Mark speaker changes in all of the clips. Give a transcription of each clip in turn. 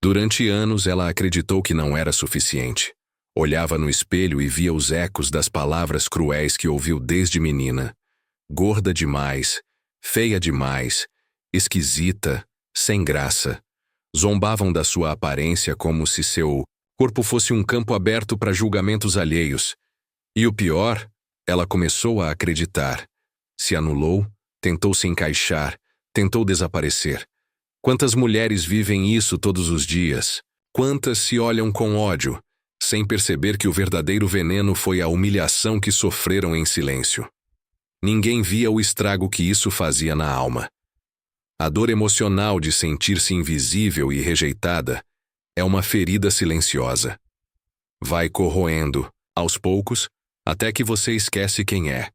Speaker 1: Durante anos, ela acreditou que não era suficiente. Olhava no espelho e via os ecos das palavras cruéis que ouviu desde menina. Gorda demais, feia demais, esquisita, sem graça. Zombavam da sua aparência como se seu corpo fosse um campo aberto para julgamentos alheios. E o pior, ela começou a acreditar. Se anulou, tentou se encaixar, tentou desaparecer. Quantas mulheres vivem isso todos os dias? Quantas se olham com ódio, sem perceber que o verdadeiro veneno foi a humilhação que sofreram em silêncio? Ninguém via o estrago que isso fazia na alma. A dor emocional de sentir-se invisível e rejeitada é uma ferida silenciosa. Vai corroendo, aos poucos, até que você esquece quem é.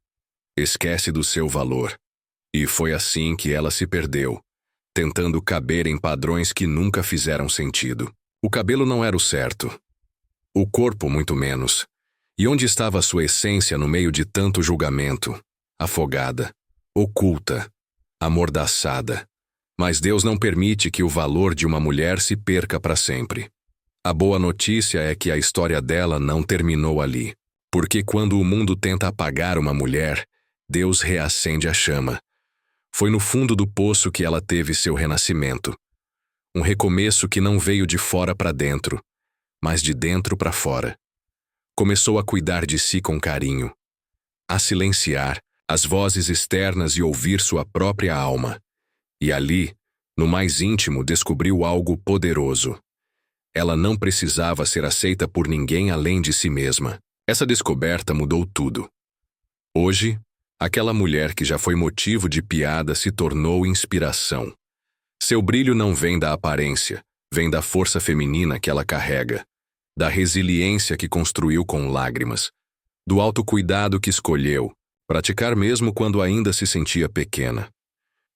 Speaker 1: Esquece do seu valor. E foi assim que ela se perdeu, tentando caber em padrões que nunca fizeram sentido. O cabelo não era o certo. O corpo muito menos. E onde estava a sua essência no meio de tanto julgamento? Afogada, oculta, amordaçada. Mas Deus não permite que o valor de uma mulher se perca para sempre. A boa notícia é que a história dela não terminou ali. Porque quando o mundo tenta apagar uma mulher, Deus reacende a chama. Foi no fundo do poço que ela teve seu renascimento. Um recomeço que não veio de fora para dentro, mas de dentro para fora. Começou a cuidar de si com carinho, a silenciar as vozes externas e ouvir sua própria alma. E ali, no mais íntimo, descobriu algo poderoso. Ela não precisava ser aceita por ninguém além de si mesma. Essa descoberta mudou tudo. Hoje, aquela mulher que já foi motivo de piada se tornou inspiração. Seu brilho não vem da aparência, vem da força feminina que ela carrega, da resiliência que construiu com lágrimas, do autocuidado que escolheu, praticar mesmo quando ainda se sentia pequena.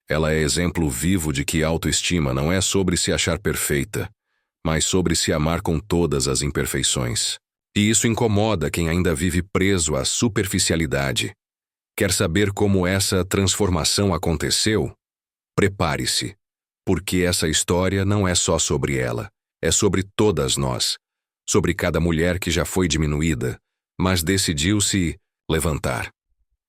Speaker 1: Ela é exemplo vivo de que autoestima não é sobre se achar perfeita, mas sobre se amar com todas as imperfeições. E isso incomoda quem ainda vive preso à superficialidade. Quer saber como essa transformação aconteceu? Prepare-se, porque essa história não é só sobre ela, é sobre todas nós, sobre cada mulher que já foi diminuída, mas decidiu se levantar.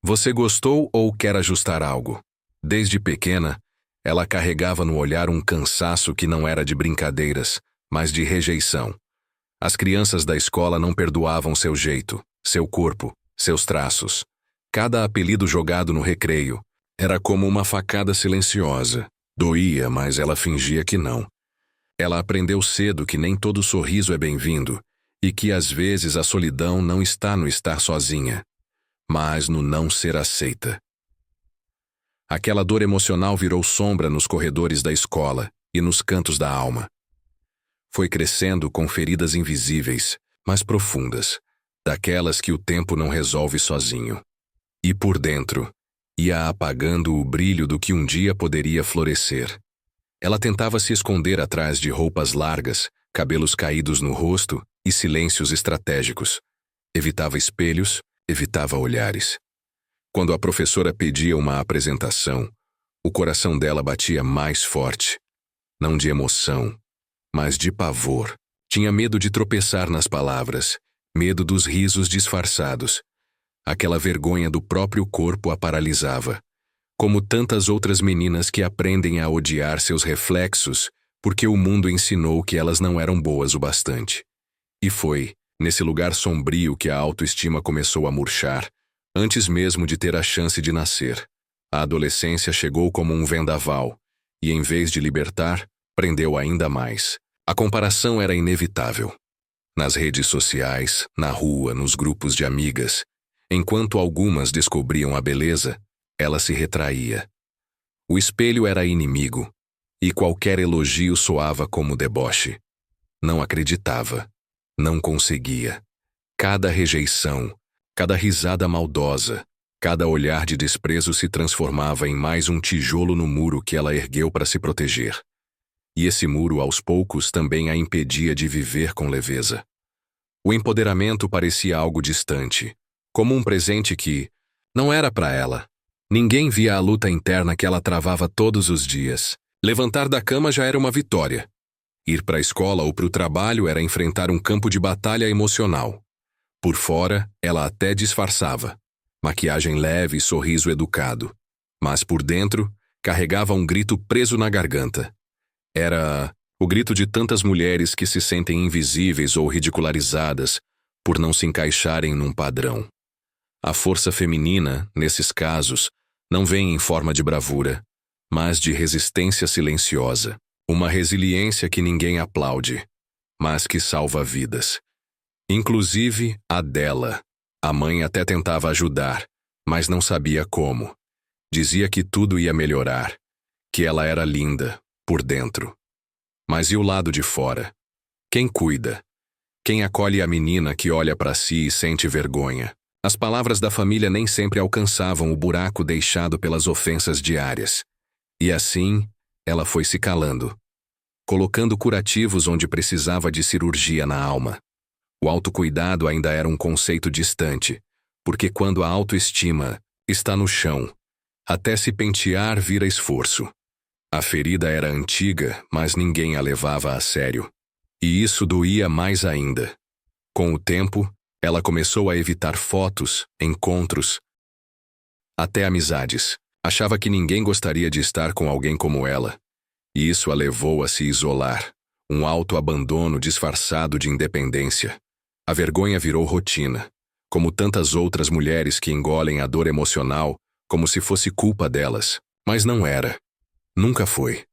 Speaker 1: Você gostou ou quer ajustar algo? Desde pequena, ela carregava no olhar um cansaço que não era de brincadeiras, mas de rejeição. As crianças da escola não perdoavam seu jeito, seu corpo, seus traços. Cada apelido jogado no recreio era como uma facada silenciosa. Doía, mas ela fingia que não. Ela aprendeu cedo que nem todo sorriso é bem-vindo e que às vezes a solidão não está no estar sozinha, mas no não ser aceita. Aquela dor emocional virou sombra nos corredores da escola e nos cantos da alma. Foi crescendo com feridas invisíveis, mas profundas, daquelas que o tempo não resolve sozinho. E por dentro, ia apagando o brilho do que um dia poderia florescer. Ela tentava se esconder atrás de roupas largas, cabelos caídos no rosto e silêncios estratégicos. Evitava espelhos, evitava olhares. Quando a professora pedia uma apresentação, o coração dela batia mais forte. Não de emoção, mas de pavor. Tinha medo de tropeçar nas palavras, medo dos risos disfarçados. Aquela vergonha do próprio corpo a paralisava. Como tantas outras meninas que aprendem a odiar seus reflexos porque o mundo ensinou que elas não eram boas o bastante. E foi, nesse lugar sombrio que a autoestima começou a murchar, antes mesmo de ter a chance de nascer. A adolescência chegou como um vendaval, e em vez de libertar, prendeu ainda mais. A comparação era inevitável. Nas redes sociais, na rua, nos grupos de amigas, enquanto algumas descobriam a beleza, ela se retraía. O espelho era inimigo, e qualquer elogio soava como deboche. Não acreditava, não conseguia. Cada rejeição, cada risada maldosa, cada olhar de desprezo se transformava em mais um tijolo no muro que ela ergueu para se proteger. E esse muro, aos poucos, também a impedia de viver com leveza. O empoderamento parecia algo distante, como um presente que não era para ela. Ninguém via a luta interna que ela travava todos os dias. Levantar da cama já era uma vitória. Ir para a escola ou para o trabalho era enfrentar um campo de batalha emocional. Por fora, ela até disfarçava. Maquiagem leve e sorriso educado. Mas por dentro, carregava um grito preso na garganta. Era o grito de tantas mulheres que se sentem invisíveis ou ridicularizadas por não se encaixarem num padrão. A força feminina, nesses casos, não vem em forma de bravura, mas de resistência silenciosa. Uma resiliência que ninguém aplaude, mas que salva vidas. Inclusive a dela. A mãe até tentava ajudar, mas não sabia como. Dizia que tudo ia melhorar, que ela era linda, por dentro. Mas e o lado de fora? Quem cuida? Quem acolhe a menina que olha para si e sente vergonha? As palavras da família nem sempre alcançavam o buraco deixado pelas ofensas diárias. E assim, ela foi se calando, colocando curativos onde precisava de cirurgia na alma. O autocuidado ainda era um conceito distante, porque quando a autoestima está no chão, até se pentear vira esforço. A ferida era antiga, mas ninguém a levava a sério. E isso doía mais ainda. Com o tempo, ela começou a evitar fotos, encontros, até amizades. Achava que ninguém gostaria de estar com alguém como ela. E isso a levou a se isolar. Um autoabandono disfarçado de independência. A vergonha virou rotina, como tantas outras mulheres que engolem a dor emocional como se fosse culpa delas. Mas não era. Nunca foi.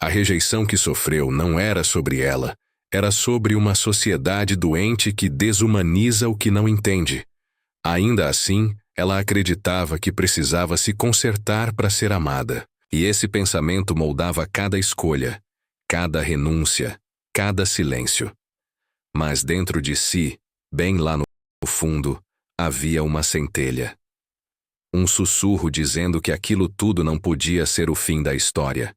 Speaker 1: A rejeição que sofreu não era sobre ela, era sobre uma sociedade doente que desumaniza o que não entende. Ainda assim, ela acreditava que precisava se consertar para ser amada. E esse pensamento moldava cada escolha, cada renúncia, cada silêncio. Mas dentro de si, bem lá no fundo, havia uma centelha. Um sussurro dizendo que aquilo tudo não podia ser o fim da história.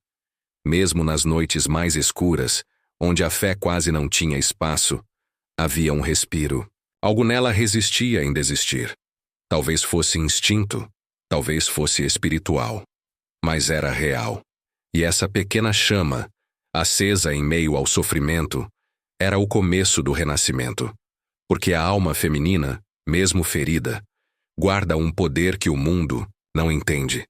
Speaker 1: Mesmo nas noites mais escuras, onde a fé quase não tinha espaço, havia um respiro. Algo nela resistia em desistir. Talvez fosse instinto, talvez fosse espiritual. Mas era real. E essa pequena chama, acesa em meio ao sofrimento, era o começo do renascimento. Porque a alma feminina, mesmo ferida, guarda um poder que o mundo não entende.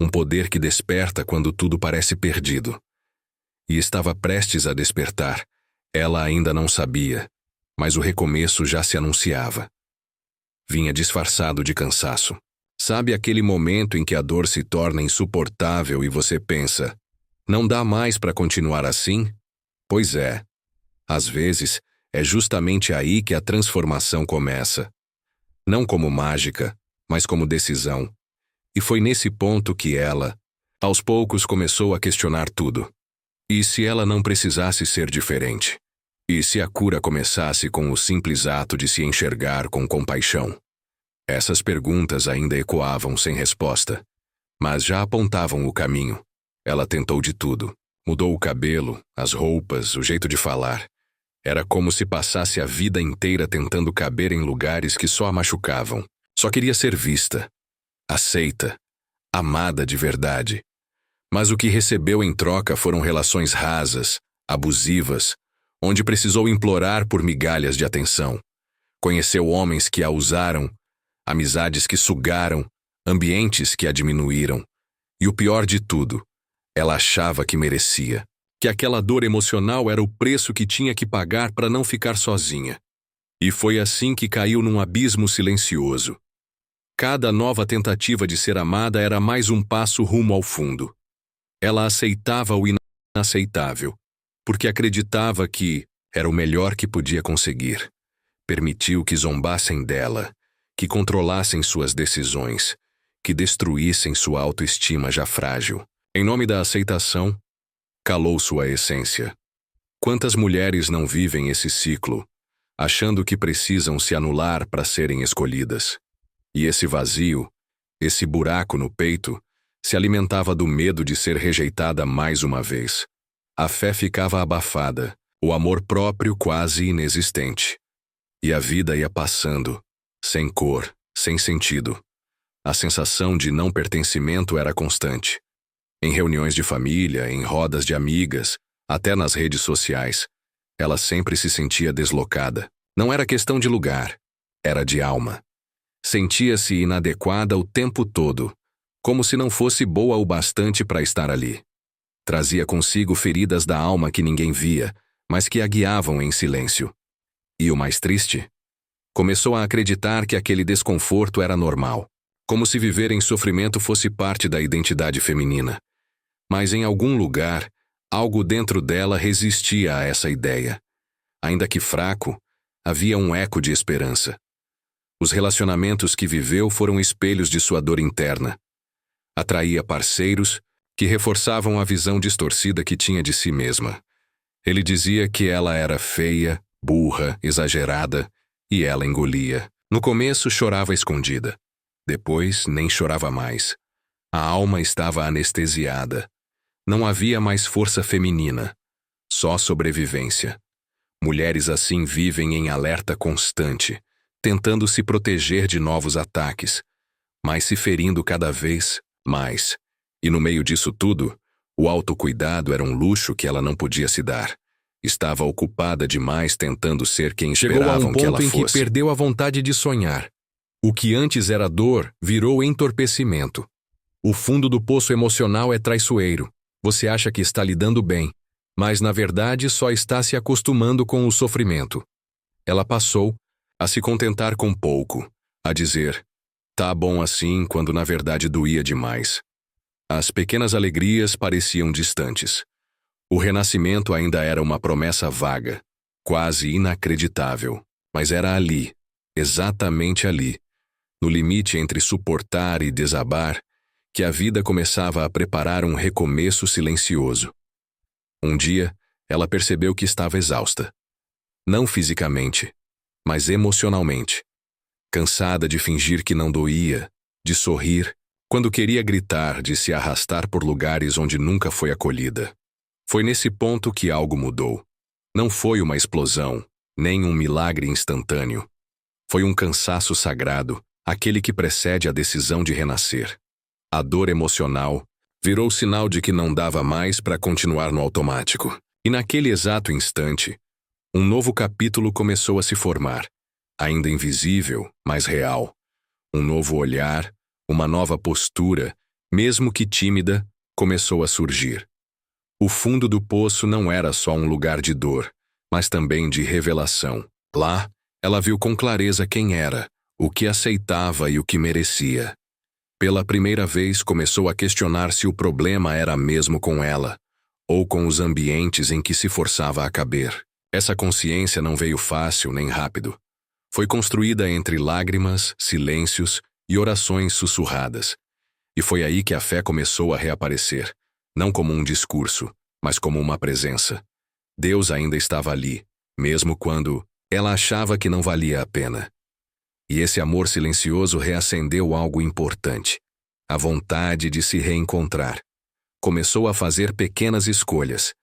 Speaker 1: Um poder que desperta quando tudo parece perdido. E estava prestes a despertar. Ela ainda não sabia, mas o recomeço já se anunciava. Vinha disfarçado de cansaço. Sabe aquele momento em que a dor se torna insuportável e você pensa, não dá mais para continuar assim? Pois é. Às vezes, é justamente aí que a transformação começa. Não como mágica, mas como decisão. E foi nesse ponto que ela, aos poucos, começou a questionar tudo. E se ela não precisasse ser diferente? E se a cura começasse com o simples ato de se enxergar com compaixão? Essas perguntas ainda ecoavam sem resposta, mas já apontavam o caminho. Ela tentou de tudo. Mudou o cabelo, as roupas, o jeito de falar. Era como se passasse a vida inteira tentando caber em lugares que só a machucavam. Só queria ser vista, aceita, amada de verdade. Mas o que recebeu em troca foram relações rasas, abusivas, onde precisou implorar por migalhas de atenção. Conheceu homens que a usaram, amizades que sugaram, ambientes que a diminuíram. E o pior de tudo, ela achava que merecia, que aquela dor emocional era o preço que tinha que pagar para não ficar sozinha. E foi assim que caiu num abismo silencioso. Cada nova tentativa de ser amada era mais um passo rumo ao fundo. Ela aceitava o inaceitável, porque acreditava que era o melhor que podia conseguir. Permitiu que zombassem dela, que controlassem suas decisões, que destruíssem sua autoestima já frágil. Em nome da aceitação, calou sua essência. Quantas mulheres não vivem esse ciclo, achando que precisam se anular para serem escolhidas? E esse vazio, esse buraco no peito, se alimentava do medo de ser rejeitada mais uma vez. A fé ficava abafada, o amor próprio quase inexistente. E a vida ia passando, sem cor, sem sentido. A sensação de não pertencimento era constante. Em reuniões de família, em rodas de amigas, Até nas redes sociais, ela sempre se sentia deslocada. Não era questão de lugar, era de alma. Sentia-se inadequada o tempo todo, como se não fosse boa o bastante para estar ali. Trazia consigo feridas da alma que ninguém via, mas que a guiavam em silêncio. E o mais triste? Começou a acreditar que aquele desconforto era normal, como se viver em sofrimento fosse parte da identidade feminina. Mas em algum lugar, algo dentro dela resistia a essa ideia. Ainda que fraco, havia um eco de esperança. Os relacionamentos que viveu foram espelhos de sua dor interna. Atraía parceiros que reforçavam a visão distorcida que tinha de si mesma. Ele dizia que ela era feia, burra, exagerada, e ela engolia. No começo chorava escondida. Depois nem chorava mais. A alma estava anestesiada. Não havia mais força feminina, só sobrevivência. Mulheres assim vivem em alerta constante, tentando se proteger de novos ataques, mas se ferindo cada vez mais. E no meio disso tudo, o autocuidado era um luxo que ela não podia se dar. Estava ocupada demais tentando ser quem esperavam que ela fosse. Chegou a um ponto em que perdeu a vontade de sonhar. O que antes era dor virou entorpecimento. O fundo do poço emocional é traiçoeiro. Você acha que está lidando bem, mas na verdade só está se acostumando com o sofrimento. Ela passou a se contentar com pouco, a dizer, tá bom assim, quando na verdade doía demais. As pequenas alegrias pareciam distantes. O renascimento ainda era uma promessa vaga, quase inacreditável, mas era ali, exatamente ali, no limite entre suportar e desabar, que a vida começava a preparar um recomeço silencioso. Um dia, ela percebeu que estava exausta. Não fisicamente, mas emocionalmente. Cansada de fingir que não doía, de sorrir, quando queria gritar, de se arrastar por lugares onde nunca foi acolhida. Foi nesse ponto que algo mudou. Não foi uma explosão, nem um milagre instantâneo. Foi um cansaço sagrado, aquele que precede a decisão de renascer. A dor emocional virou sinal de que não dava mais para continuar no automático. E naquele exato instante, um novo capítulo começou a se formar, ainda invisível, mas real. Um novo olhar, uma nova postura, mesmo que tímida, começou a surgir. O fundo do poço não era só um lugar de dor, mas também de revelação. Lá, ela viu com clareza quem era, o que aceitava e o que merecia. Pela primeira vez começou a questionar se o problema era mesmo com ela, ou com os ambientes em que se forçava a caber. Essa consciência não veio fácil nem rápido. Foi construída entre lágrimas, silêncios e orações sussurradas. E foi aí que a fé começou a reaparecer, não como um discurso, mas como uma presença. Deus ainda estava ali, mesmo quando ela achava que não valia a pena. E esse amor silencioso reacendeu algo importante, a vontade de se reencontrar. Começou a fazer pequenas escolhas.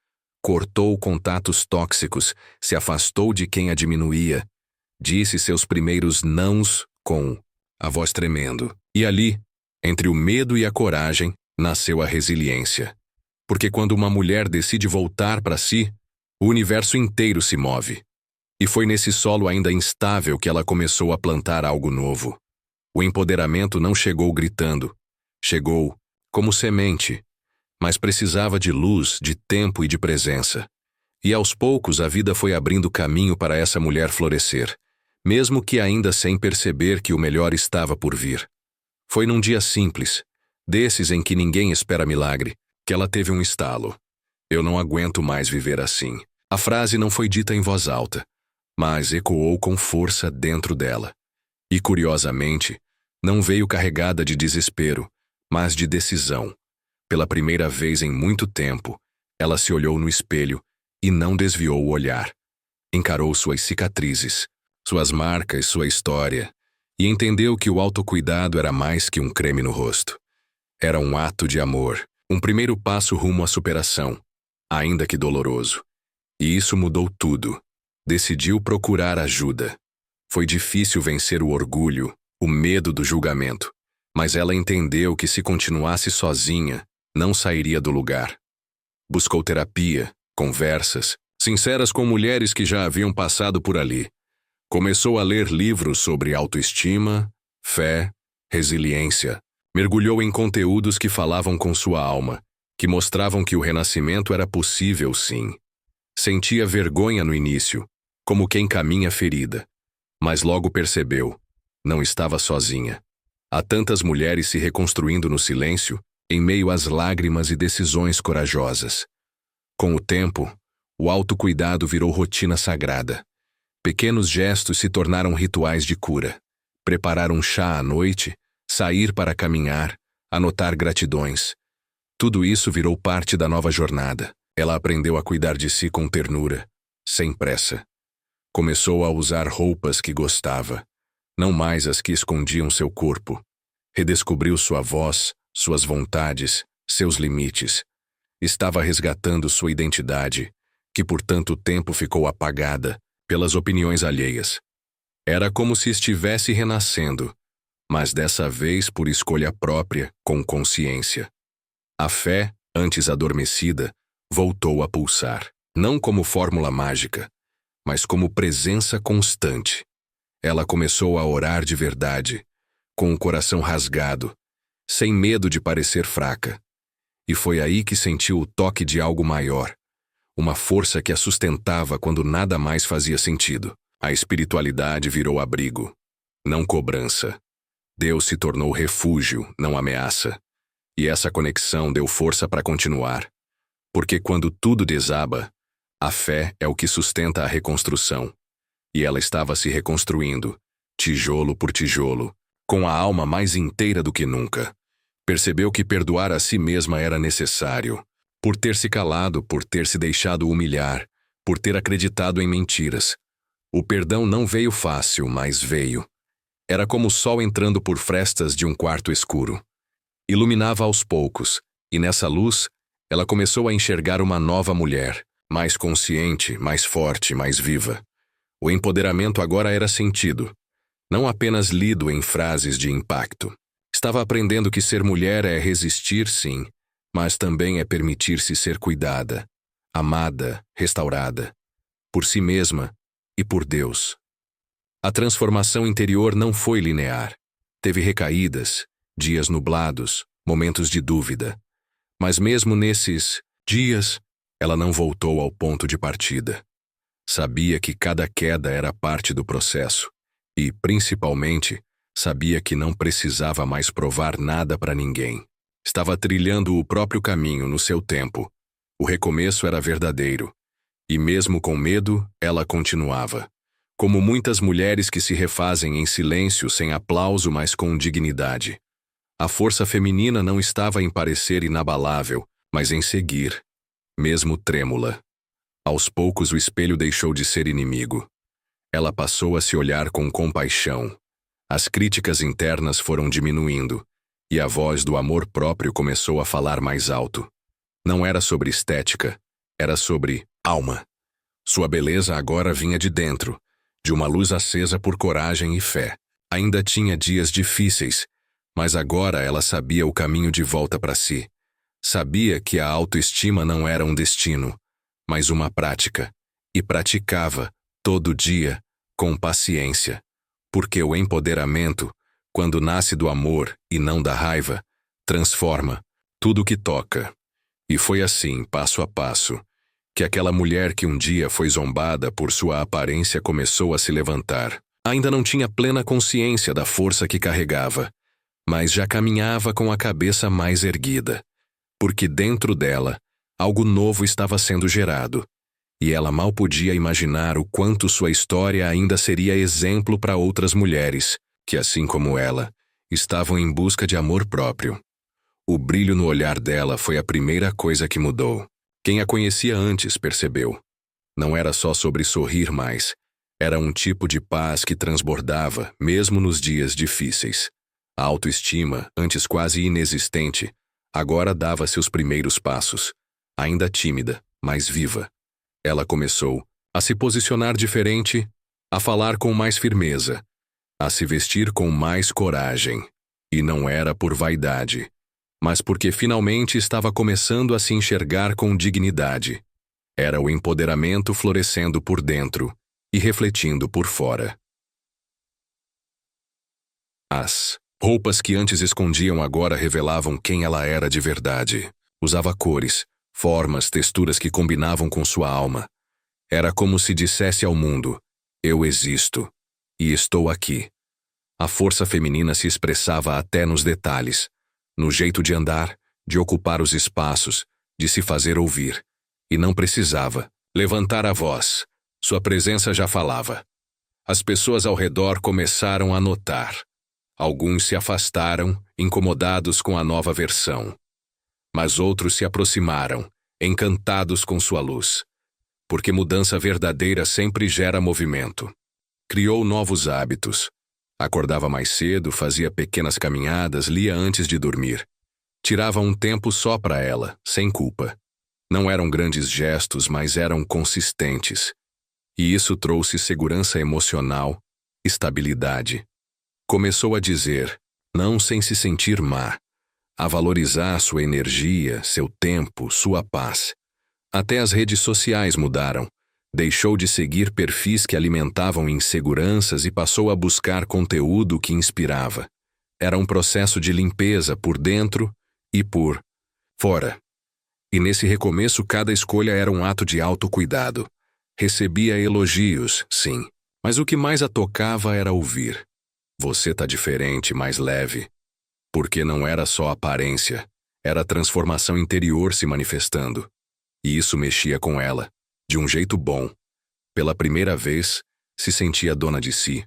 Speaker 1: Cortou contatos tóxicos, se afastou de quem a diminuía. Disse seus primeiros nãos com a voz tremendo. E ali, entre o medo e a coragem, nasceu a resiliência. Porque quando uma mulher decide voltar para si, o universo inteiro se move. E foi nesse solo ainda instável que ela começou a plantar algo novo. O empoderamento não chegou gritando. Chegou como semente, mas precisava de luz, de tempo e de presença. E aos poucos a vida foi abrindo caminho para essa mulher florescer, mesmo que ainda sem perceber que o melhor estava por vir. Foi num dia simples, desses em que ninguém espera milagre, que ela teve um estalo. Eu não aguento mais viver assim. A frase não foi dita em voz alta, mas ecoou com força dentro dela. E, curiosamente, não veio carregada de desespero, mas de decisão. Pela primeira vez em muito tempo, ela se olhou no espelho e não desviou o olhar. Encarou suas cicatrizes, suas marcas, sua história, e entendeu que o autocuidado era mais que um creme no rosto. Era um ato de amor, um primeiro passo rumo à superação, ainda que doloroso. E isso mudou tudo. Decidiu procurar ajuda. Foi difícil vencer o orgulho, o medo do julgamento, mas ela entendeu que se continuasse sozinha, não sairia do lugar. Buscou terapia, conversas, sinceras com mulheres que já haviam passado por ali. Começou a ler livros sobre autoestima, fé, resiliência. Mergulhou em conteúdos que falavam com sua alma, que mostravam que o renascimento era possível sim. Sentia vergonha no início, como quem caminha ferida. Mas logo percebeu, não estava sozinha. Há tantas mulheres se reconstruindo no silêncio, em meio às lágrimas e decisões corajosas. Com o tempo, o autocuidado virou rotina sagrada. Pequenos gestos se tornaram rituais de cura. Preparar um chá à noite, sair para caminhar, anotar gratidões. Tudo isso virou parte da nova jornada. Ela aprendeu a cuidar de si com ternura, sem pressa. Começou a usar roupas que gostava, não mais as que escondiam seu corpo. Redescobriu sua voz, suas vontades, seus limites. Estava resgatando sua identidade, que por tanto tempo ficou apagada pelas opiniões alheias. Era como se estivesse renascendo, mas dessa vez por escolha própria, com consciência. A fé, antes adormecida, voltou a pulsar, não como fórmula mágica, mas como presença constante. Ela começou a orar de verdade, com o coração rasgado, sem medo de parecer fraca. E foi aí que sentiu o toque de algo maior, uma força que a sustentava quando nada mais fazia sentido. A espiritualidade virou abrigo, não cobrança. Deus se tornou refúgio, não ameaça. E essa conexão deu força para continuar. Porque quando tudo desaba, a fé é o que sustenta a reconstrução. E ela estava se reconstruindo, tijolo por tijolo, com a alma mais inteira do que nunca. Percebeu que perdoar a si mesma era necessário. Por ter se calado, por ter se deixado humilhar, por ter acreditado em mentiras. O perdão não veio fácil, mas veio. Era como o sol entrando por frestas de um quarto escuro. Iluminava aos poucos, e nessa luz, ela começou a enxergar uma nova mulher, mais consciente, mais forte, mais viva. O empoderamento agora era sentido, não apenas lido em frases de impacto. Estava aprendendo que ser mulher é resistir, sim, mas também é permitir-se ser cuidada, amada, restaurada, por si mesma e por Deus. A transformação interior não foi linear. Teve recaídas, dias nublados, momentos de dúvida. Mas mesmo nesses dias, ela não voltou ao ponto de partida. Sabia que cada queda era parte do processo e, principalmente, sabia que não precisava mais provar nada para ninguém. Estava trilhando o próprio caminho no seu tempo. O recomeço era verdadeiro. E mesmo com medo, ela continuava. Como muitas mulheres que se refazem em silêncio, sem aplauso, mas com dignidade. A força feminina não estava em parecer inabalável, mas em seguir, mesmo trêmula. Aos poucos o espelho deixou de ser inimigo. Ela passou a se olhar com compaixão. As críticas internas foram diminuindo, e a voz do amor próprio começou a falar mais alto. Não era sobre estética, era sobre alma. Sua beleza agora vinha de dentro, de uma luz acesa por coragem e fé. Ainda tinha dias difíceis, mas agora ela sabia o caminho de volta para si. Sabia que a autoestima não era um destino, mas uma prática, e praticava, todo dia, com paciência. Porque o empoderamento, quando nasce do amor e não da raiva, transforma tudo o que toca. E foi assim, passo a passo, que aquela mulher que um dia foi zombada por sua aparência começou a se levantar. Ainda não tinha plena consciência da força que carregava, mas já caminhava com a cabeça mais erguida. Porque dentro dela, algo novo estava sendo gerado, e ela mal podia imaginar o quanto sua história ainda seria exemplo para outras mulheres, que assim como ela, estavam em busca de amor próprio. O brilho no olhar dela foi a primeira coisa que mudou. Quem a conhecia antes percebeu. Não era só sobre sorrir mais, era um tipo de paz que transbordava, mesmo nos dias difíceis. A autoestima, antes quase inexistente, agora dava seus primeiros passos, ainda tímida, mas viva. Ela começou a se posicionar diferente, a falar com mais firmeza, a se vestir com mais coragem. E não era por vaidade, mas porque finalmente estava começando a se enxergar com dignidade. Era o empoderamento florescendo por dentro e refletindo por fora. As roupas que antes escondiam agora revelavam quem ela era de verdade. Usava cores, formas, texturas que combinavam com sua alma. Era como se dissesse ao mundo: eu existo e estou aqui. A força feminina se expressava até nos detalhes, no jeito de andar, de ocupar os espaços, de se fazer ouvir. E não precisava levantar a voz. Sua presença já falava. As pessoas ao redor começaram a notar. Alguns se afastaram, incomodados com a nova versão. Mas outros se aproximaram, encantados com sua luz. Porque mudança verdadeira sempre gera movimento. Criou novos hábitos. Acordava mais cedo, fazia pequenas caminhadas, lia antes de dormir. Tirava um tempo só para ela, sem culpa. Não eram grandes gestos, mas eram consistentes. E isso trouxe segurança emocional, estabilidade. Começou a dizer, não sem se sentir má, a valorizar sua energia, seu tempo, sua paz. Até as redes sociais mudaram. Deixou de seguir perfis que alimentavam inseguranças e passou a buscar conteúdo que inspirava. Era um processo de limpeza por dentro e por fora. E nesse recomeço cada escolha era um ato de autocuidado. Recebia elogios, sim, mas o que mais a tocava era ouvir. Você tá diferente, mais leve. Porque não era só aparência, era a transformação interior se manifestando. E isso mexia com ela, de um jeito bom. Pela primeira vez, se sentia dona de si.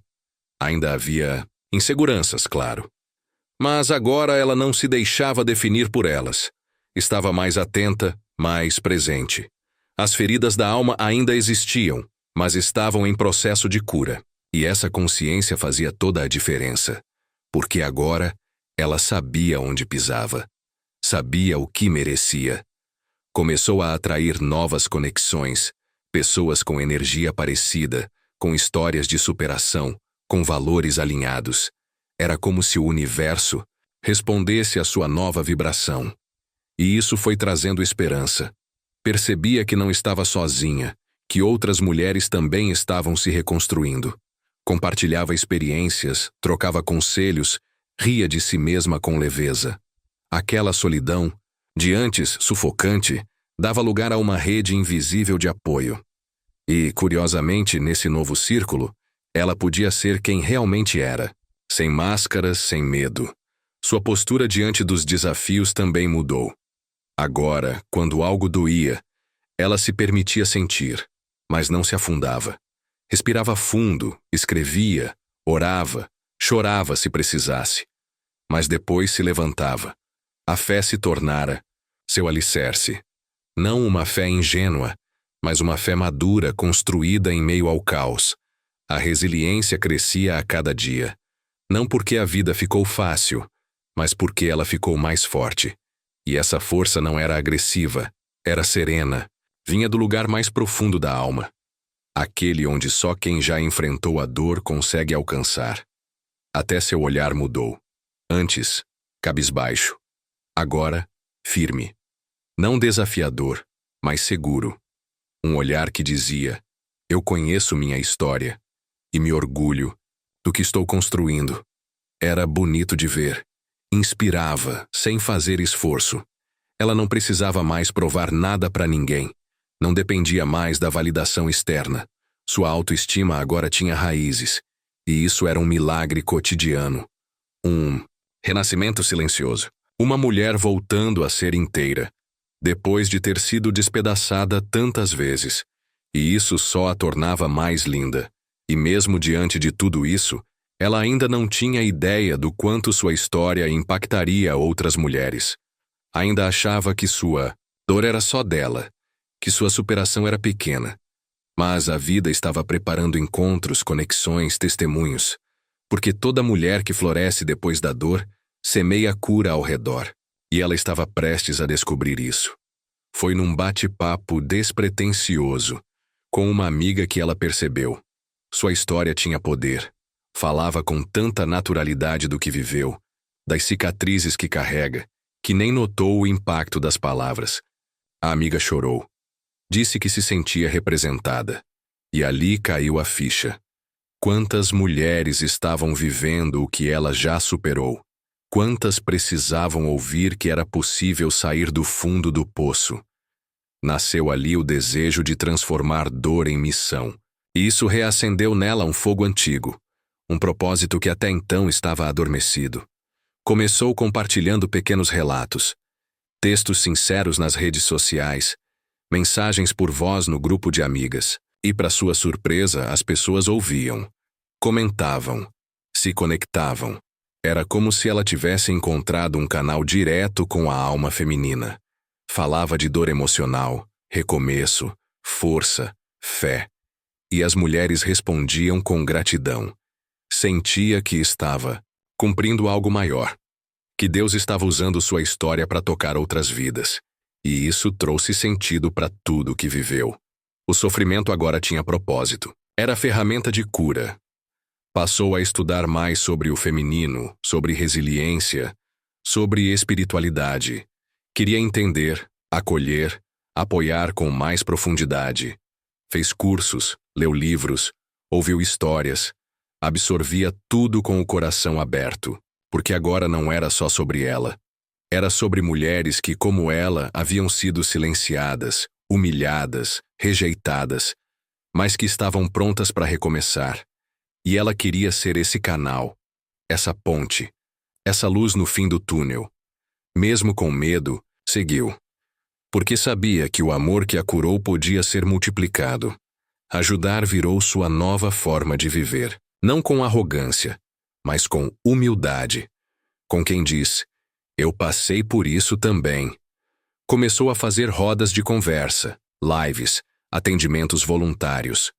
Speaker 1: Ainda havia inseguranças, claro. Mas agora ela não se deixava definir por elas. Estava mais atenta, mais presente. As feridas da alma ainda existiam, mas estavam em processo de cura. E essa consciência fazia toda a diferença. Porque agora, ela sabia onde pisava. Sabia o que merecia. Começou a atrair novas conexões, pessoas com energia parecida, com histórias de superação, com valores alinhados. Era como se o universo respondesse à sua nova vibração. E isso foi trazendo esperança. Percebia que não estava sozinha, que outras mulheres também estavam se reconstruindo. Compartilhava experiências, trocava conselhos, ria de si mesma com leveza. Aquela solidão, de antes sufocante, dava lugar a uma rede invisível de apoio. E, curiosamente, nesse novo círculo, ela podia ser quem realmente era, sem máscaras, sem medo. Sua postura diante dos desafios também mudou. Agora, quando algo doía, ela se permitia sentir, mas não se afundava. Respirava fundo, escrevia, orava, chorava se precisasse. Mas depois se levantava. A fé se tornara seu alicerce. Não uma fé ingênua, mas uma fé madura construída em meio ao caos. A resiliência crescia a cada dia. Não porque a vida ficou fácil, mas porque ela ficou mais forte. E essa força não era agressiva, era serena, vinha do lugar mais profundo da alma. Aquele onde só quem já enfrentou a dor consegue alcançar. Até seu olhar mudou. Antes, cabisbaixo. Agora, firme. Não desafiador, mas seguro. Um olhar que dizia, eu conheço minha história e me orgulho do que estou construindo. Era bonito de ver. Inspirava, sem fazer esforço. Ela não precisava mais provar nada para ninguém. Não dependia mais da validação externa. Sua autoestima agora tinha raízes. E isso era um milagre cotidiano. Um renascimento silencioso. Uma mulher voltando a ser inteira, depois de ter sido despedaçada tantas vezes. E isso só a tornava mais linda. E mesmo diante de tudo isso, ela ainda não tinha ideia do quanto sua história impactaria outras mulheres. Ainda achava que sua dor era só dela, que sua superação era pequena. Mas a vida estava preparando encontros, conexões, testemunhos. Porque toda mulher que floresce depois da dor semeia cura ao redor. E ela estava prestes a descobrir isso. Foi num bate-papo despretensioso, com uma amiga que ela percebeu. Sua história tinha poder. Falava com tanta naturalidade do que viveu, das cicatrizes que carrega, que nem notou o impacto das palavras. A amiga chorou. Disse que se sentia representada. E ali caiu a ficha. Quantas mulheres estavam vivendo o que ela já superou? Quantas precisavam ouvir que era possível sair do fundo do poço? Nasceu ali o desejo de transformar dor em missão. E isso reacendeu nela um fogo antigo, um propósito que até então estava adormecido. Começou compartilhando pequenos relatos, textos sinceros nas redes sociais, mensagens por voz no grupo de amigas. E, para sua surpresa, as pessoas ouviam, comentavam, se conectavam. Era como se ela tivesse encontrado um canal direto com a alma feminina. Falava de dor emocional, recomeço, força, fé. E as mulheres respondiam com gratidão. Sentia que estava cumprindo algo maior, que Deus estava usando sua história para tocar outras vidas. E isso trouxe sentido para tudo que viveu. O sofrimento agora tinha propósito. Era ferramenta de cura. Passou a estudar mais sobre o feminino, sobre resiliência, sobre espiritualidade. Queria entender, acolher, apoiar com mais profundidade. Fez cursos, leu livros, ouviu histórias, absorvia tudo com o coração aberto, porque agora não era só sobre ela. Era sobre mulheres que, como ela, haviam sido silenciadas, humilhadas, rejeitadas, mas que estavam prontas para recomeçar. E ela queria ser esse canal, essa ponte, essa luz no fim do túnel. Mesmo com medo, seguiu. Porque sabia que o amor que a curou podia ser multiplicado. Ajudar virou sua nova forma de viver, não com arrogância, mas com humildade. Com quem diz, eu passei por isso também. Começou a fazer rodas de conversa, lives, atendimentos voluntários.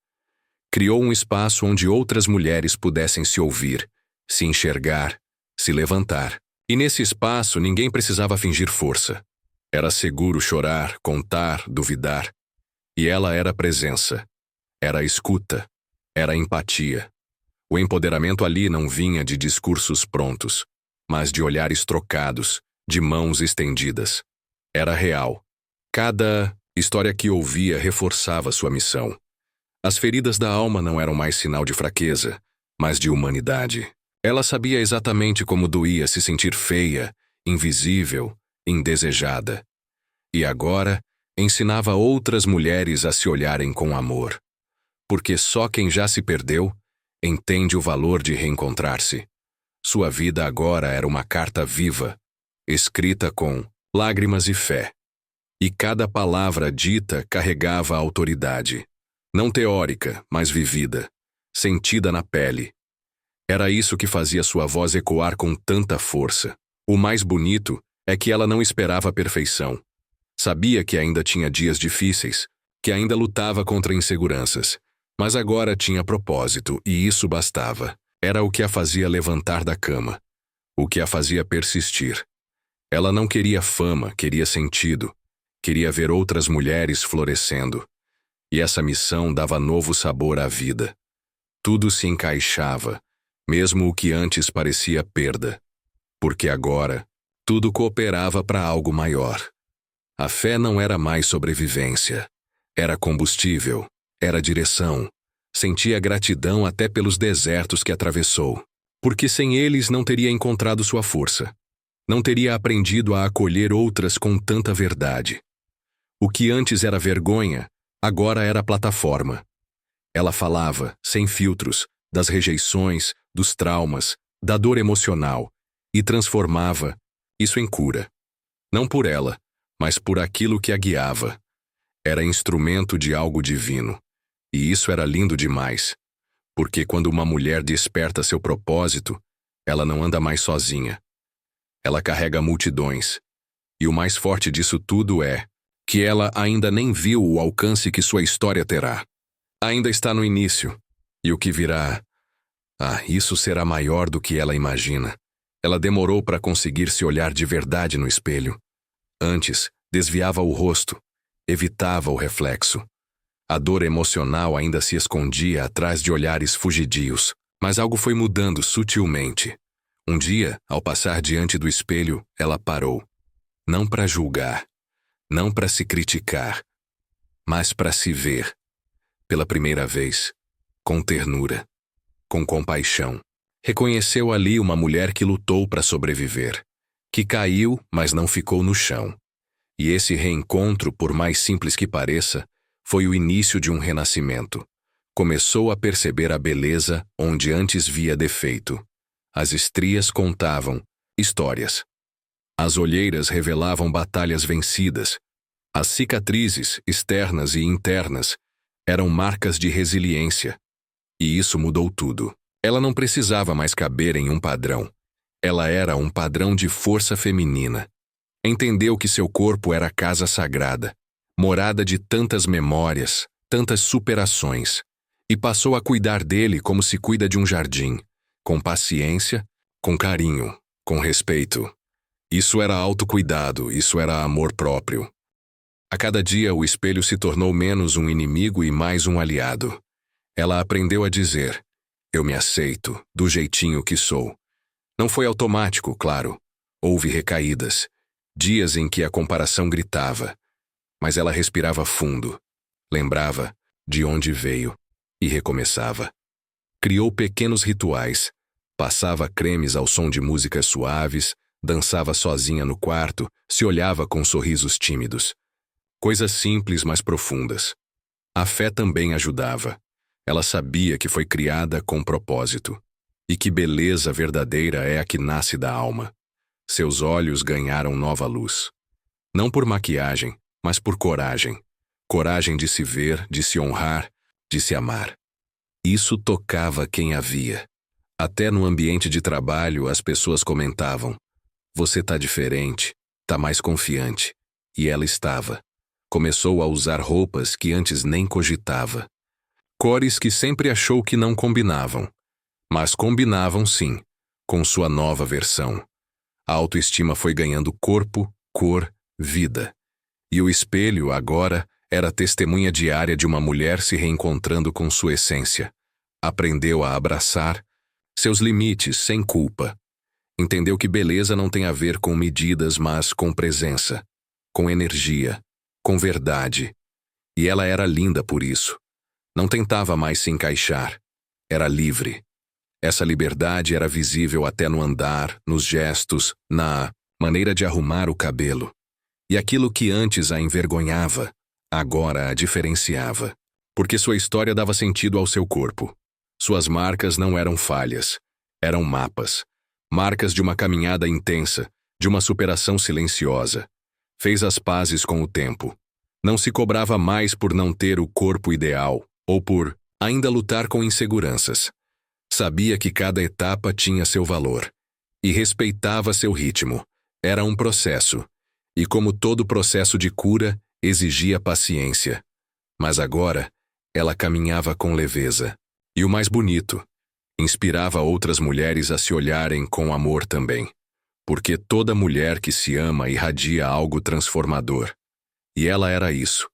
Speaker 1: Criou um espaço onde outras mulheres pudessem se ouvir, se enxergar, se levantar. E nesse espaço ninguém precisava fingir força. Era seguro chorar, contar, duvidar. E ela era presença. Era escuta. Era empatia. O empoderamento ali não vinha de discursos prontos, mas de olhares trocados, de mãos estendidas. Era real. Cada história que ouvia reforçava sua missão. As feridas da alma não eram mais sinal de fraqueza, mas de humanidade. Ela sabia exatamente como doía se sentir feia, invisível, indesejada. E agora, ensinava outras mulheres a se olharem com amor. Porque só quem já se perdeu entende o valor de reencontrar-se. Sua vida agora era uma carta viva, escrita com lágrimas e fé. E cada palavra dita carregava autoridade. Não teórica, mas vivida, sentida na pele. Era isso que fazia sua voz ecoar com tanta força. O mais bonito é que ela não esperava a perfeição. Sabia que ainda tinha dias difíceis, que ainda lutava contra inseguranças, mas agora tinha propósito e isso bastava. Era o que a fazia levantar da cama, o que a fazia persistir. Ela não queria fama, queria sentido, queria ver outras mulheres florescendo. E essa missão dava novo sabor à vida. Tudo se encaixava, mesmo o que antes parecia perda, porque agora tudo cooperava para algo maior. A fé não era mais sobrevivência, era combustível, era direção. Sentia gratidão até pelos desertos que atravessou, porque sem eles não teria encontrado sua força. Não teria aprendido a acolher outras com tanta verdade. O que antes era vergonha, agora era plataforma. Ela falava, sem filtros, das rejeições, dos traumas, da dor emocional, e transformava isso em cura. Não por ela, mas por aquilo que a guiava. Era instrumento de algo divino. E isso era lindo demais. Porque quando uma mulher desperta seu propósito, ela não anda mais sozinha. Ela carrega multidões. E o mais forte disso tudo é que ela ainda nem viu o alcance que sua história terá. Ainda está no início. E o que virá? Isso será maior do que ela imagina. Ela demorou para conseguir se olhar de verdade no espelho. Antes, desviava o rosto, evitava o reflexo. A dor emocional ainda se escondia atrás de olhares fugidios, mas algo foi mudando sutilmente. Um dia, ao passar diante do espelho, ela parou. Não para julgar, não para se criticar, mas para se ver, pela primeira vez, com ternura, com compaixão. Reconheceu ali uma mulher que lutou para sobreviver, que caiu, mas não ficou no chão. E esse reencontro, por mais simples que pareça, foi o início de um renascimento. Começou a perceber a beleza onde antes via defeito. As estrias contavam histórias. As olheiras revelavam batalhas vencidas. As cicatrizes, externas e internas, eram marcas de resiliência. E isso mudou tudo. Ela não precisava mais caber em um padrão. Ela era um padrão de força feminina. Entendeu que seu corpo era casa sagrada, morada de tantas memórias, tantas superações, e passou a cuidar dele como se cuida de um jardim, com paciência, com carinho, com respeito. Isso era autocuidado, isso era amor próprio. A cada dia o espelho se tornou menos um inimigo e mais um aliado. Ela aprendeu a dizer: eu me aceito, do jeitinho que sou. Não foi automático, claro. Houve recaídas, dias em que a comparação gritava. Mas ela respirava fundo, lembrava de onde veio e recomeçava. Criou pequenos rituais, passava cremes ao som de músicas suaves, dançava sozinha no quarto, se olhava com sorrisos tímidos. Coisas simples, mas profundas. A fé também ajudava. Ela sabia que foi criada com propósito, e que beleza verdadeira é a que nasce da alma. Seus olhos ganharam nova luz. Não por maquiagem, mas por coragem. Coragem de se ver, de se honrar, de se amar. Isso tocava quem a via. Até no ambiente de trabalho as pessoas comentavam: você tá diferente, tá mais confiante. E ela estava. Começou a usar roupas que antes nem cogitava. Cores que sempre achou que não combinavam. Mas combinavam sim, com sua nova versão. A autoestima foi ganhando corpo, cor, vida. E o espelho, agora, era testemunha diária de uma mulher se reencontrando com sua essência. Aprendeu a abraçar seus limites sem culpa. Entendeu que beleza não tem a ver com medidas, mas com presença, com energia, com verdade. E ela era linda por isso. Não tentava mais se encaixar. Era livre. Essa liberdade era visível até no andar, nos gestos, na maneira de arrumar o cabelo. E aquilo que antes a envergonhava, agora a diferenciava. Porque sua história dava sentido ao seu corpo. Suas marcas não eram falhas, eram mapas. Marcas de uma caminhada intensa, de uma superação silenciosa. Fez as pazes com o tempo. Não se cobrava mais por não ter o corpo ideal, ou por ainda lutar com inseguranças. Sabia que cada etapa tinha seu valor. E respeitava seu ritmo. Era um processo. E como todo processo de cura, exigia paciência. Mas agora, ela caminhava com leveza. E o mais bonito, inspirava outras mulheres a se olharem com amor também. Porque toda mulher que se ama irradia algo transformador. E ela era isso.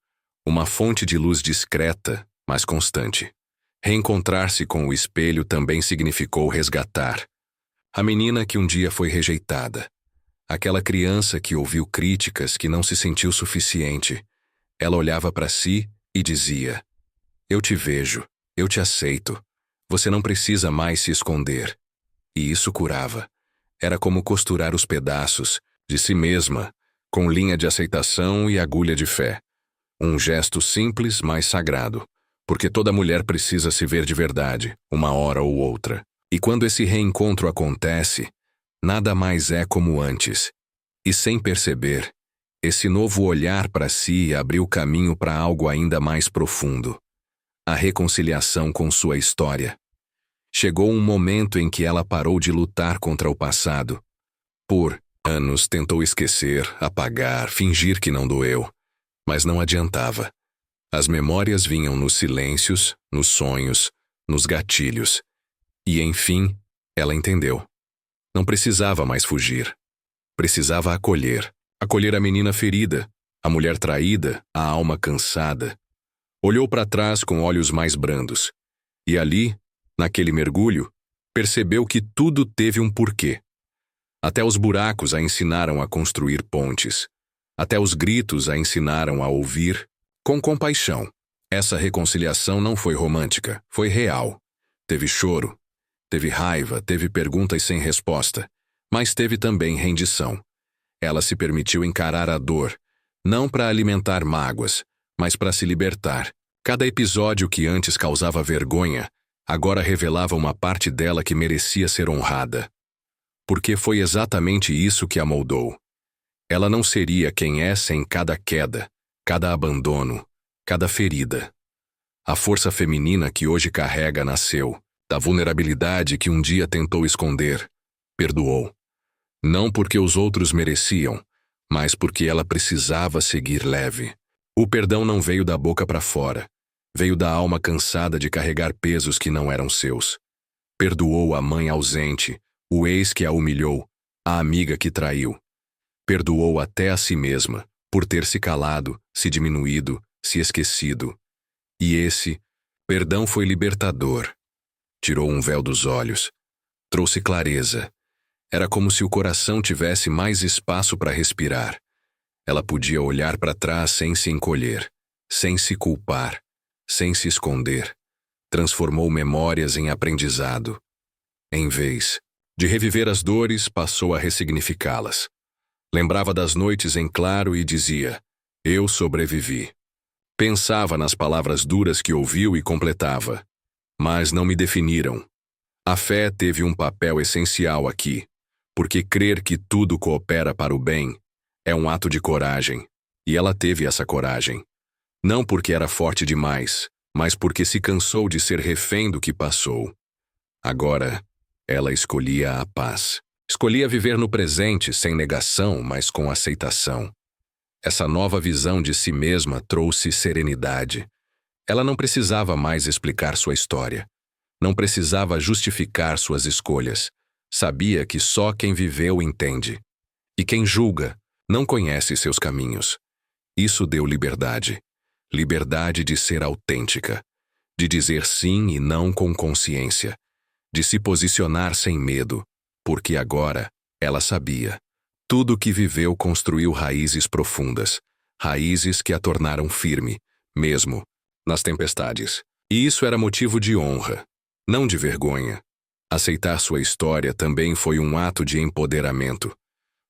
Speaker 1: Uma fonte de luz discreta, mas constante. Reencontrar-se com o espelho também significou resgatar. A menina que um dia foi rejeitada. Aquela criança que ouviu críticas, que não se sentiu suficiente. Ela olhava para si e dizia: eu te vejo, eu te aceito. Você não precisa mais se esconder. E isso curava. Era como costurar os pedaços de si mesma, com linha de aceitação e agulha de fé. Um gesto simples, mas sagrado. Porque toda mulher precisa se ver de verdade, uma hora ou outra. E quando esse reencontro acontece, nada mais é como antes. E sem perceber, esse novo olhar para si abriu caminho para algo ainda mais profundo. A reconciliação com sua história. Chegou um momento em que ela parou de lutar contra o passado. Por anos tentou esquecer, apagar, fingir que não doeu. Mas não adiantava. As memórias vinham nos silêncios, nos sonhos, nos gatilhos. E, enfim, ela entendeu. Não precisava mais fugir. Precisava acolher. Acolher a menina ferida, a mulher traída, a alma cansada. Olhou para trás com olhos mais brandos. E ali, naquele mergulho, percebeu que tudo teve um porquê. Até os buracos a ensinaram a construir pontes. Até os gritos a ensinaram a ouvir com compaixão. Essa reconciliação não foi romântica, foi real. Teve choro, teve raiva, teve perguntas sem resposta, mas teve também rendição. Ela se permitiu encarar a dor, não para alimentar mágoas, mas para se libertar. Cada episódio que antes causava vergonha, agora revelava uma parte dela que merecia ser honrada. Porque foi exatamente isso que a moldou. Ela não seria quem é sem cada queda, cada abandono, cada ferida. A força feminina que hoje carrega nasceu da vulnerabilidade que um dia tentou esconder. Perdoou. Não porque os outros mereciam, mas porque ela precisava seguir leve. O perdão não veio da boca para fora. Veio da alma cansada de carregar pesos que não eram seus. Perdoou a mãe ausente, o ex que a humilhou, a amiga que traiu. Perdoou até a si mesma, por ter se calado, se diminuído, se esquecido. E esse perdão foi libertador. Tirou um véu dos olhos. Trouxe clareza. Era como se o coração tivesse mais espaço para respirar. Ela podia olhar para trás sem se encolher, sem se culpar, sem se esconder. Transformou memórias em aprendizado. Em vez de reviver as dores, passou a ressignificá-las. Lembrava das noites em claro e dizia: eu sobrevivi. Pensava nas palavras duras que ouviu e completava: mas não me definiram. A fé teve um papel essencial aqui, porque crer que tudo coopera para o bem é um ato de coragem, e ela teve essa coragem. Não porque era forte demais, mas porque se cansou de ser refém do que passou. Agora, ela escolhia a paz. Escolhia viver no presente sem negação, mas com aceitação. Essa nova visão de si mesma trouxe serenidade. Ela não precisava mais explicar sua história. Não precisava justificar suas escolhas. Sabia que só quem viveu entende. E quem julga não conhece seus caminhos. Isso deu liberdade. Liberdade de ser autêntica. De dizer sim e não com consciência. De se posicionar sem medo. Porque agora ela sabia. Tudo o que viveu construiu raízes profundas. Raízes que a tornaram firme, mesmo nas tempestades. E isso era motivo de honra, não de vergonha. Aceitar sua história também foi um ato de empoderamento.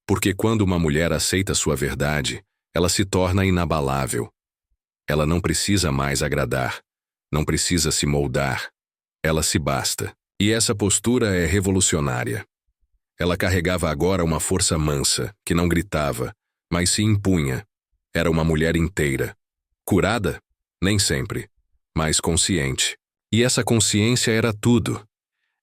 Speaker 1: Porque quando uma mulher aceita sua verdade, ela se torna inabalável. Ela não precisa mais agradar, não precisa se moldar. Ela se basta. E essa postura é revolucionária. Ela carregava agora uma força mansa, que não gritava, mas se impunha. Era uma mulher inteira. Curada? Nem sempre. Mas consciente. E essa consciência era tudo.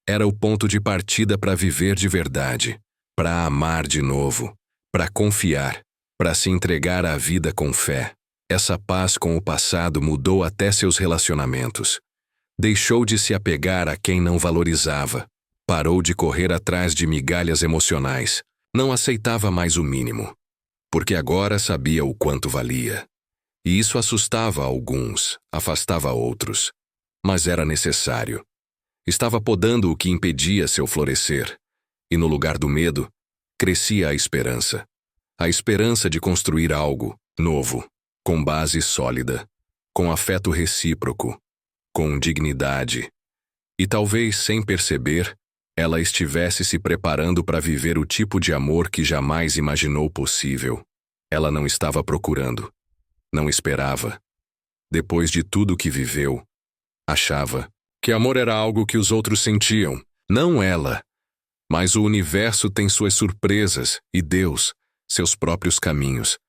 Speaker 1: Era o ponto de partida para viver de verdade, para amar de novo, para confiar, para se entregar à vida com fé. Essa paz com o passado mudou até seus relacionamentos. Deixou de se apegar a quem não valorizava. Parou de correr atrás de migalhas emocionais. Não aceitava mais o mínimo. Porque agora sabia o quanto valia. E isso assustava alguns, afastava outros. Mas era necessário. Estava podando o que impedia seu florescer. E no lugar do medo, crescia a esperança. A esperança de construir algo novo, com base sólida, com afeto recíproco, com dignidade. E talvez, sem perceber, ela estivesse se preparando para viver o tipo de amor que jamais imaginou possível. Ela não estava procurando. Não esperava. Depois de tudo que viveu, achava que amor era algo que os outros sentiam, não ela. Mas o universo tem suas surpresas e Deus, seus próprios caminhos.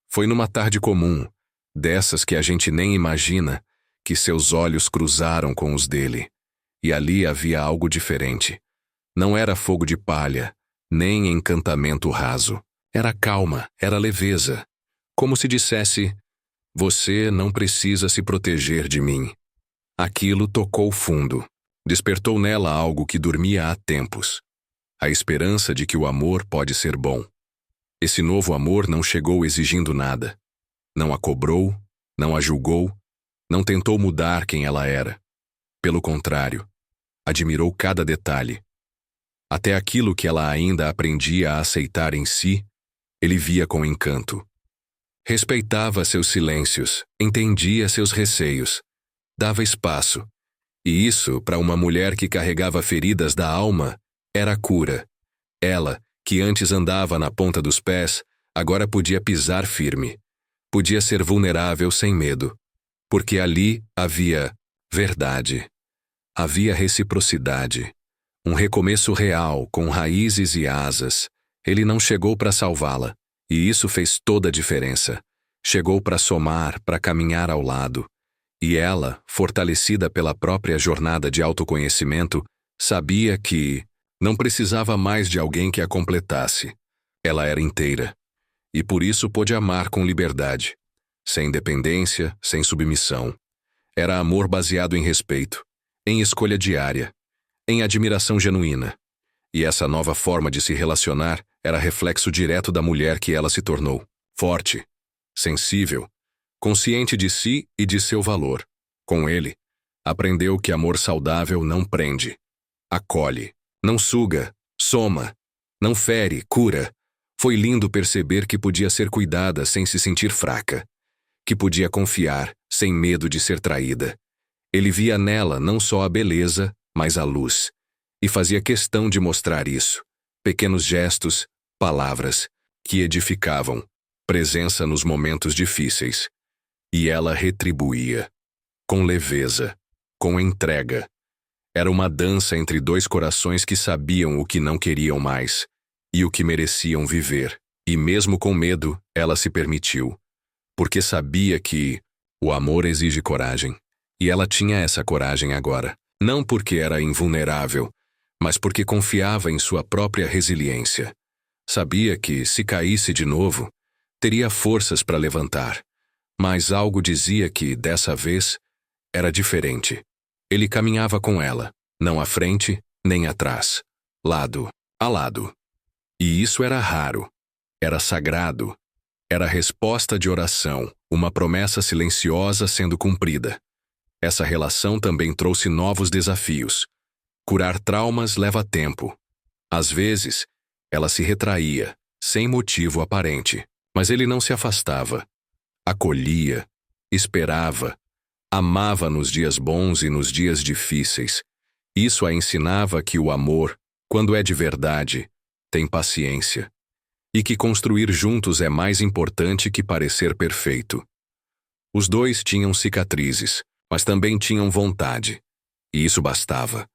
Speaker 1: Foi numa tarde comum, dessas que a gente nem imagina, que seus olhos cruzaram com os dele. E ali havia algo diferente. Não era fogo de palha, nem encantamento raso. Era calma, era leveza. Como se dissesse: você não precisa se proteger de mim. Aquilo tocou fundo. Despertou nela algo que dormia há tempos. A esperança de que o amor pode ser bom. Esse novo amor não chegou exigindo nada. Não a cobrou, não a julgou, não tentou mudar quem ela era. Pelo contrário, admirou cada detalhe. Até aquilo que ela ainda aprendia a aceitar em si, ele via com encanto. Respeitava seus silêncios, entendia seus receios, dava espaço. E isso, para uma mulher que carregava feridas da alma, era cura. Ela, que antes andava na ponta dos pés, agora podia pisar firme. Podia ser vulnerável sem medo. Porque ali havia verdade. Havia reciprocidade. Um recomeço real, com raízes e asas. Ele não chegou para salvá-la, e isso fez toda a diferença. Chegou para somar, para caminhar ao lado. E ela, fortalecida pela própria jornada de autoconhecimento, sabia que não precisava mais de alguém que a completasse. Ela era inteira. E por isso pôde amar com liberdade. Sem dependência, sem submissão. Era amor baseado em respeito, em escolha diária, em admiração genuína. E essa nova forma de se relacionar era reflexo direto da mulher que ela se tornou. Forte, sensível, consciente de si e de seu valor. Com ele, aprendeu que amor saudável não prende, acolhe, não suga, soma, não fere, cura. Foi lindo perceber que podia ser cuidada sem se sentir fraca, que podia confiar sem medo de ser traída. Ele via nela não só a beleza, mas a luz, e fazia questão de mostrar isso. Pequenos gestos, palavras, que edificavam, presença nos momentos difíceis. E ela retribuía, com leveza, com entrega. Era uma dança entre dois corações que sabiam o que não queriam mais e o que mereciam viver. E mesmo com medo, ela se permitiu, porque sabia que o amor exige coragem. E ela tinha essa coragem agora, não porque era invulnerável, mas porque confiava em sua própria resiliência. Sabia que, se caísse de novo, teria forças para levantar. Mas algo dizia que, dessa vez, era diferente. Ele caminhava com ela, não à frente, nem atrás. Lado a lado. E isso era raro. Era sagrado. Era resposta de oração, uma promessa silenciosa sendo cumprida. Essa relação também trouxe novos desafios. Curar traumas leva tempo. Às vezes, ela se retraía, sem motivo aparente. Mas ele não se afastava. Acolhia, esperava, amava nos dias bons e nos dias difíceis. Isso a ensinava que o amor, quando é de verdade, tem paciência. E que construir juntos é mais importante que parecer perfeito. Os dois tinham cicatrizes, mas também tinham vontade. E isso bastava.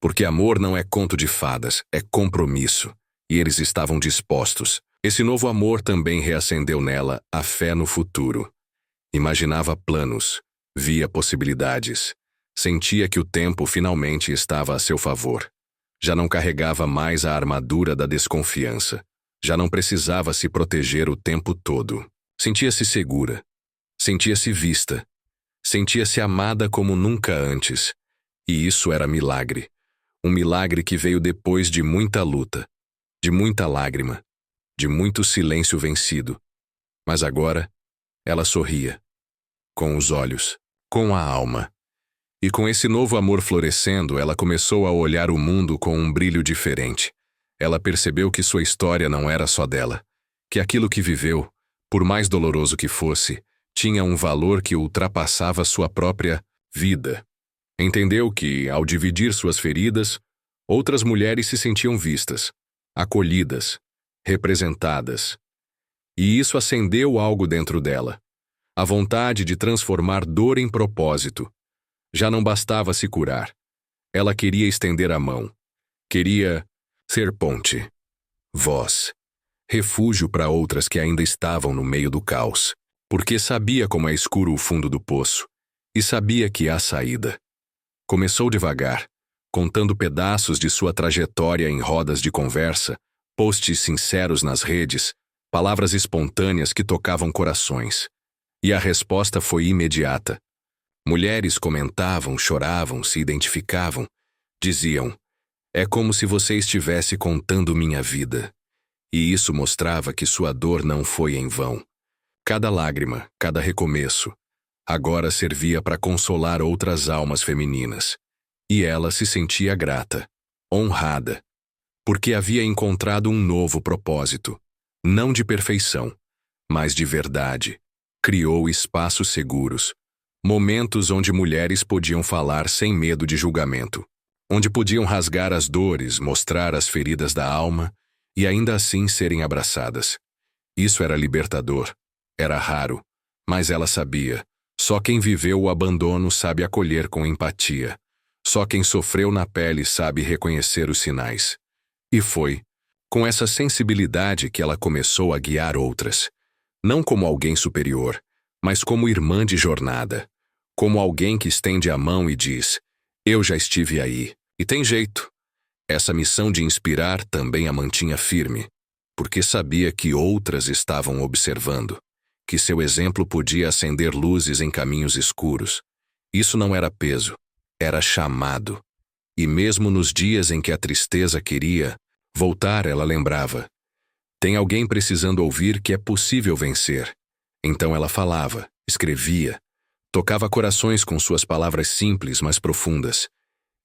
Speaker 1: Porque amor não é conto de fadas, é compromisso. E eles estavam dispostos. Esse novo amor também reacendeu nela a fé no futuro. Imaginava planos, via possibilidades. Sentia que o tempo finalmente estava a seu favor. Já não carregava mais a armadura da desconfiança. Já não precisava se proteger o tempo todo. Sentia-se segura. Sentia-se vista. Sentia-se amada como nunca antes. E isso era milagre. Um milagre que veio depois de muita luta, de muita lágrima, de muito silêncio vencido. Mas agora, ela sorria. Com os olhos, com a alma. E com esse novo amor florescendo, ela começou a olhar o mundo com um brilho diferente. Ela percebeu que sua história não era só dela. Que aquilo que viveu, por mais doloroso que fosse, tinha um valor que ultrapassava sua própria vida. Entendeu que, ao dividir suas feridas, outras mulheres se sentiam vistas, acolhidas, representadas. E isso acendeu algo dentro dela. A vontade de transformar dor em propósito. Já não bastava se curar. Ela queria estender a mão. Queria ser ponte, voz, refúgio para outras que ainda estavam no meio do caos. Porque sabia como é escuro o fundo do poço. E sabia que há saída. Começou devagar, contando pedaços de sua trajetória em rodas de conversa, posts sinceros nas redes, palavras espontâneas que tocavam corações. E a resposta foi imediata. Mulheres comentavam, choravam, se identificavam. Diziam, é como se você estivesse contando minha vida. E isso mostrava que sua dor não foi em vão. Cada lágrima, cada recomeço, agora servia para consolar outras almas femininas. E ela se sentia grata, honrada, porque havia encontrado um novo propósito, não de perfeição, mas de verdade. Criou espaços seguros, momentos onde mulheres podiam falar sem medo de julgamento, onde podiam rasgar as dores, mostrar as feridas da alma e ainda assim serem abraçadas. Isso era libertador. Era raro, mas ela sabia. Só quem viveu o abandono sabe acolher com empatia. Só quem sofreu na pele sabe reconhecer os sinais. E foi com essa sensibilidade que ela começou a guiar outras. Não como alguém superior, mas como irmã de jornada. Como alguém que estende a mão e diz: eu já estive aí, e tem jeito. Essa missão de inspirar também a mantinha firme, porque sabia que outras estavam observando, que seu exemplo podia acender luzes em caminhos escuros. Isso não era peso, era chamado. E mesmo nos dias em que a tristeza queria voltar, ela lembrava: tem alguém precisando ouvir que é possível vencer. Então ela falava, escrevia, tocava corações com suas palavras simples, mas profundas.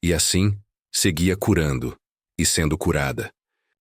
Speaker 1: E assim, seguia curando e sendo curada.